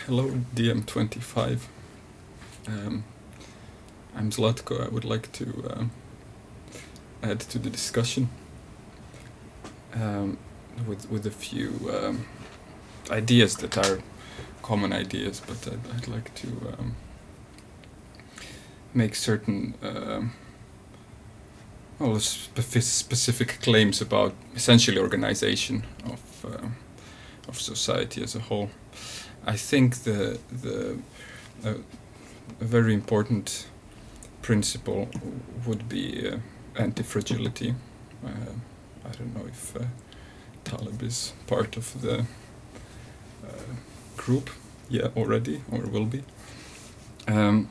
Hello, DM25. I'm Zlatko. I would like to add to the discussion with a few ideas that are common ideas, but I'd like to make certain specific claims about essentially organization of society as a whole. I think a very important principle would be anti-fragility. I don't know if Taleb is part of the group, already, or will be. And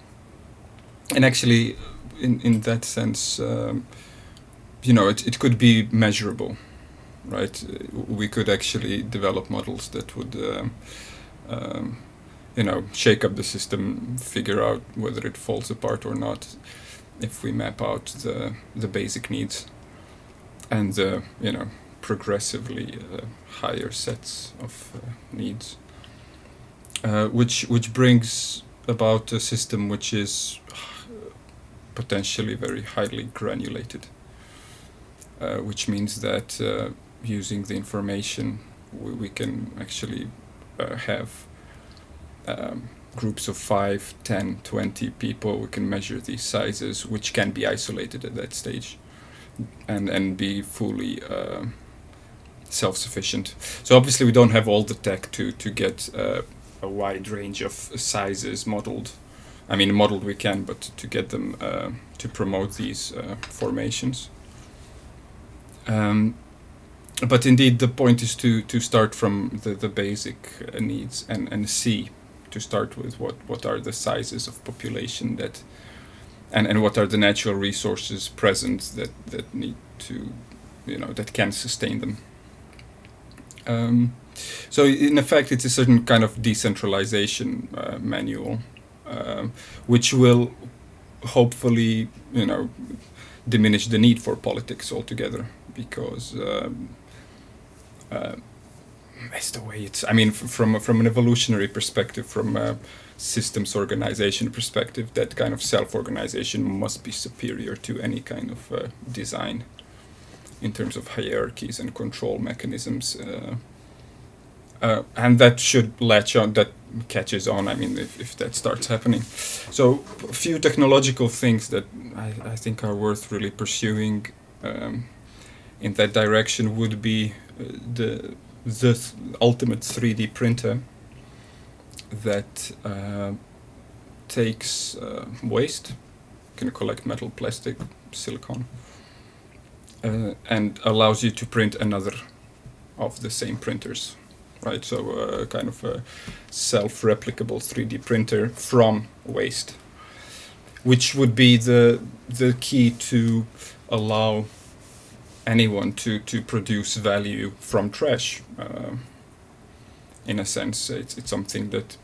actually, in that sense, it could be measurable, right? We could actually develop models that would shake up the system, figure out whether it falls apart or not, if we map out the basic needs and the progressively higher sets of needs, which brings about a system which is potentially very highly granulated, which means that using the information we can actually have groups of 5, 10, 20 people. We can measure these sizes, which can be isolated at that stage and be fully self-sufficient. So obviously we don't have all the tech to get a wide range of sizes modeled. I mean, modeled we can, but to get them to promote these formations. But indeed, the point is to start from the basic needs and see, to start with what are the sizes of population that, and what are the natural resources present that need to, that can sustain them. So in effect, it's a certain kind of decentralization manual, which will hopefully, diminish the need for politics altogether, because it's the way it's. I mean, from an evolutionary perspective, from a systems organization perspective, that kind of self-organization must be superior to any kind of design in terms of hierarchies and control mechanisms, and that should latch on. That catches on. I mean, if that starts happening. So a few technological things that I think are worth really pursuing in that direction would be the ultimate 3D printer that takes waste, can collect metal, plastic, silicon, and allows you to print another of the same printers, right? So kind of a self-replicable 3D printer from waste, which would be the key to allow anyone to produce value from trash. In a sense, it's something that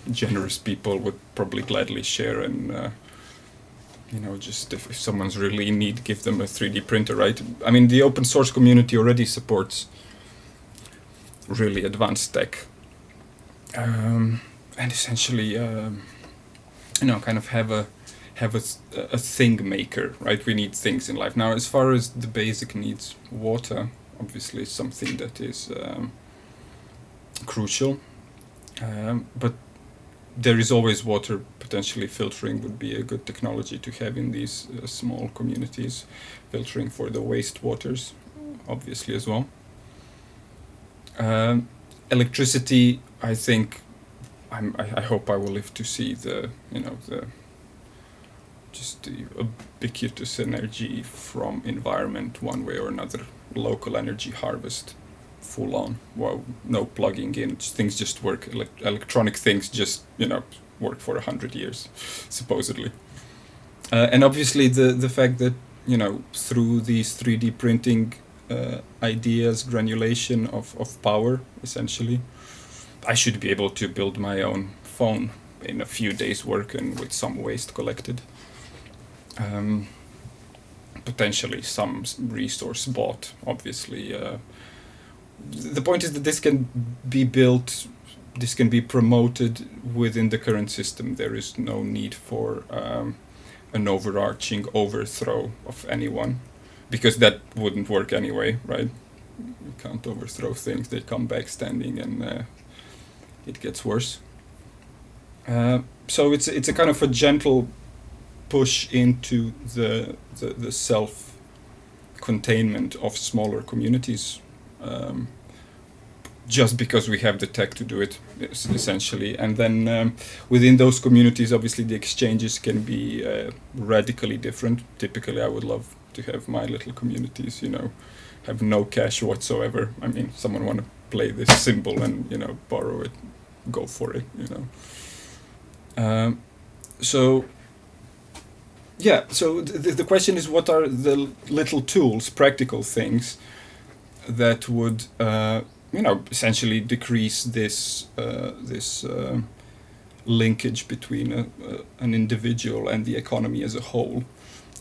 generous people would probably gladly share, and just if someone's really in need, give them a 3D printer, right? I mean, the open source community already supports really advanced tech, and essentially, kind of have a thing maker, right? We need things in life. Now, as far as the basic needs, water obviously is something that is crucial, but there is always water. Potentially filtering would be a good technology to have in these small communities, filtering for the wastewaters, obviously, as well. Electricity, I think, I hope I will live to see the ubiquitous energy from environment one way or another, local energy harvest, full on, well, no plugging in, things just work, electronic things just, work for 100 years, supposedly. And obviously the fact that, through these 3D printing ideas, granulation of power, essentially, I should be able to build my own phone in a few days' work and with some waste collected. Potentially some resource bought, obviously. The point is that this can be built this can be promoted within the current system. There is no need for an overarching overthrow of anyone, because that wouldn't work anyway, right? You can't overthrow things; they come back standing, and it gets worse. So it's a kind of a gentle push into the self containment of smaller communities, just because we have the tech to do it, essentially. And then within those communities, obviously the exchanges can be radically different. Typically, I would love to have my little communities, have no cash whatsoever. I mean, someone want to play this symbol and borrow it, go for it. So yeah, so the question is, what are the little tools, practical things that would essentially decrease this linkage between an individual and the economy as a whole,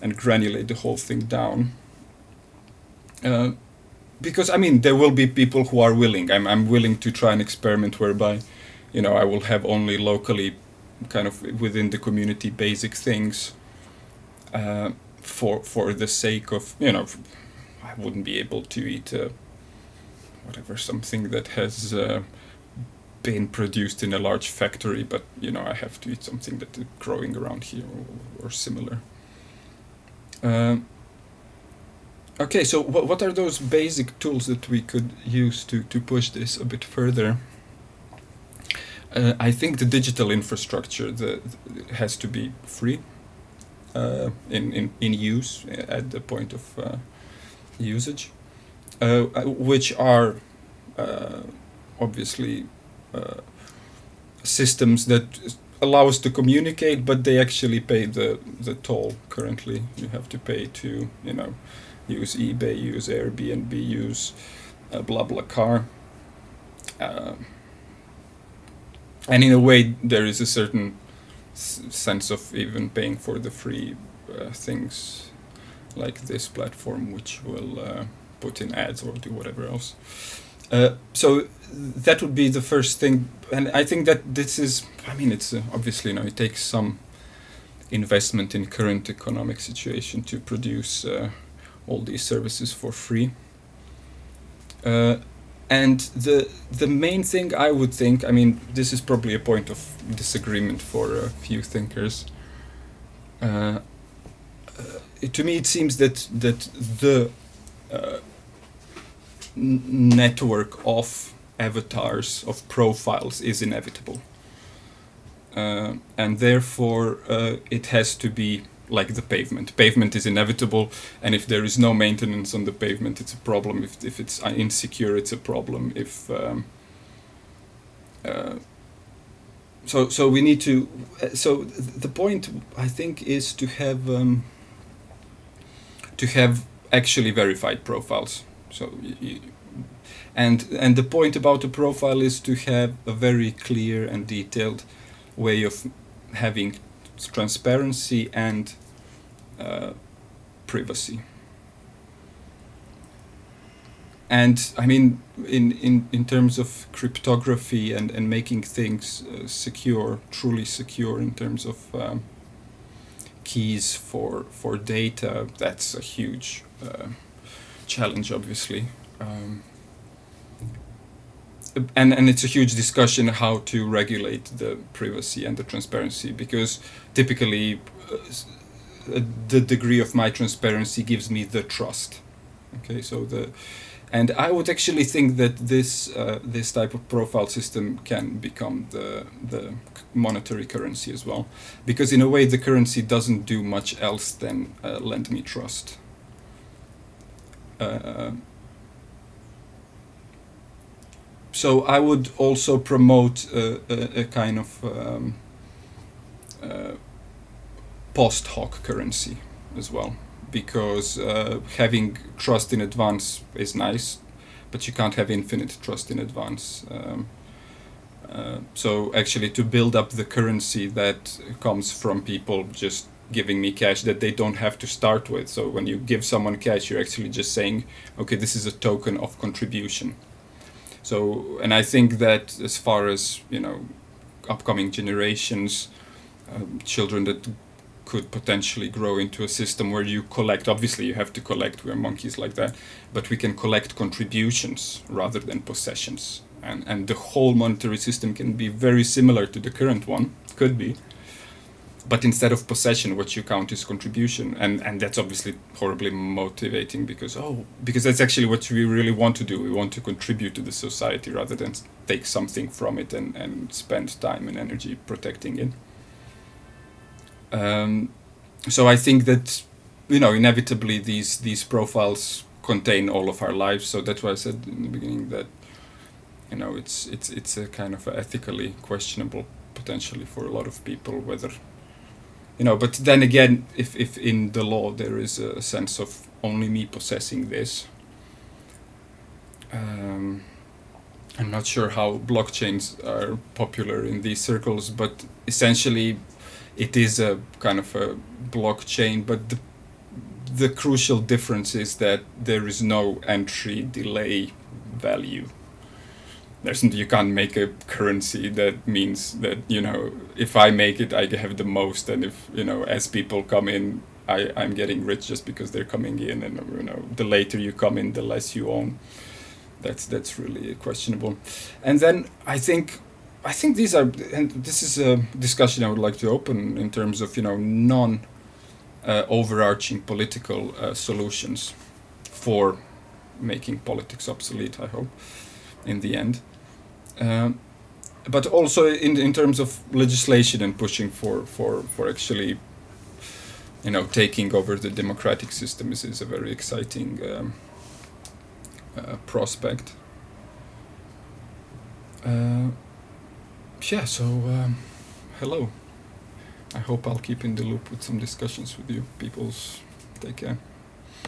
and granulate the whole thing down. Because there will be people who are willing. I'm willing to try an experiment whereby, I will have only locally, kind of within the community, basic things. For the sake of, I wouldn't be able to eat something that has been produced in a large factory, but I have to eat something that is growing around here or similar. Okay, so what are those basic tools that we could use to push this a bit further? I think the digital infrastructure has to be free in use at the point of usage, which are obviously systems that allow us to communicate, but they actually pay the toll. Currently, you have to pay to use eBay, use Airbnb, use BlaBlaCar. And in a way, there is a certain sense of even paying for the free things like this platform, which will put in ads or do whatever else. So that would be the first thing. And I think that this is, it's obviously, it takes some investment in current economic situation to produce all these services for free. And the main thing I would think, this is probably a point of disagreement for a few thinkers. To me, it seems that the network of avatars, of profiles, is inevitable. And therefore, it has to be like the pavement. Pavement is inevitable, and if there is no maintenance on the pavement, it's a problem. If it's insecure, it's a problem. So we need to. So the point, I think, is to have actually verified profiles. So and the point about a profile is to have a very clear and detailed way of having transparency and privacy. And in terms of cryptography and making things secure, truly secure, in terms of keys for data, that's a huge challenge, obviously. And it's a huge discussion how to regulate the privacy and the transparency, because typically the degree of my transparency gives me the trust. Okay, and I would actually think that this type of profile system can become the monetary currency as well, because in a way the currency doesn't do much else than lend me trust. So I would also promote a kind of post-hoc currency as well, because having trust in advance is nice, but you can't have infinite trust in advance. So actually, to build up the currency that comes from people just giving me cash that they don't have to start with. So when you give someone cash, you're actually just saying, okay, this is a token of contribution. So, and I think that as far as, you know, upcoming generations, children that could potentially grow into a system where you collect, obviously you have to collect, we're monkeys like that, but we can collect contributions rather than possessions. And the whole monetary system can be very similar to the current one, could be. But instead of possession, what you count is contribution. And that's obviously horribly motivating because that's actually what we really want to do. We want to contribute to the society rather than take something from it and spend time and energy protecting it. So I think that, you know, inevitably these profiles contain all of our lives. So that's why I said in the beginning that, you know, it's a kind of ethically questionable potentially for a lot of people whether, you know, but then again, if in the law there is a sense of only me possessing this, I'm not sure how blockchains are popular in these circles, but essentially it is a kind of a blockchain, but the crucial difference is that there is no entry delay value. You can't make a currency that means that, you know, if I make it, I have the most, and if, you know, as people come in, I'm getting rich just because they're coming in, and, you know, the later you come in, the less you own. That's really questionable. And then I think these are, and this is a discussion I would like to open in terms of, you know, overarching political solutions for making politics obsolete, I hope, in the end. But also in terms of legislation and pushing for actually, you know, taking over the democratic system is a very exciting prospect. Yeah, so hello. I hope I'll keep in the loop with some discussions with you peoples. Take care.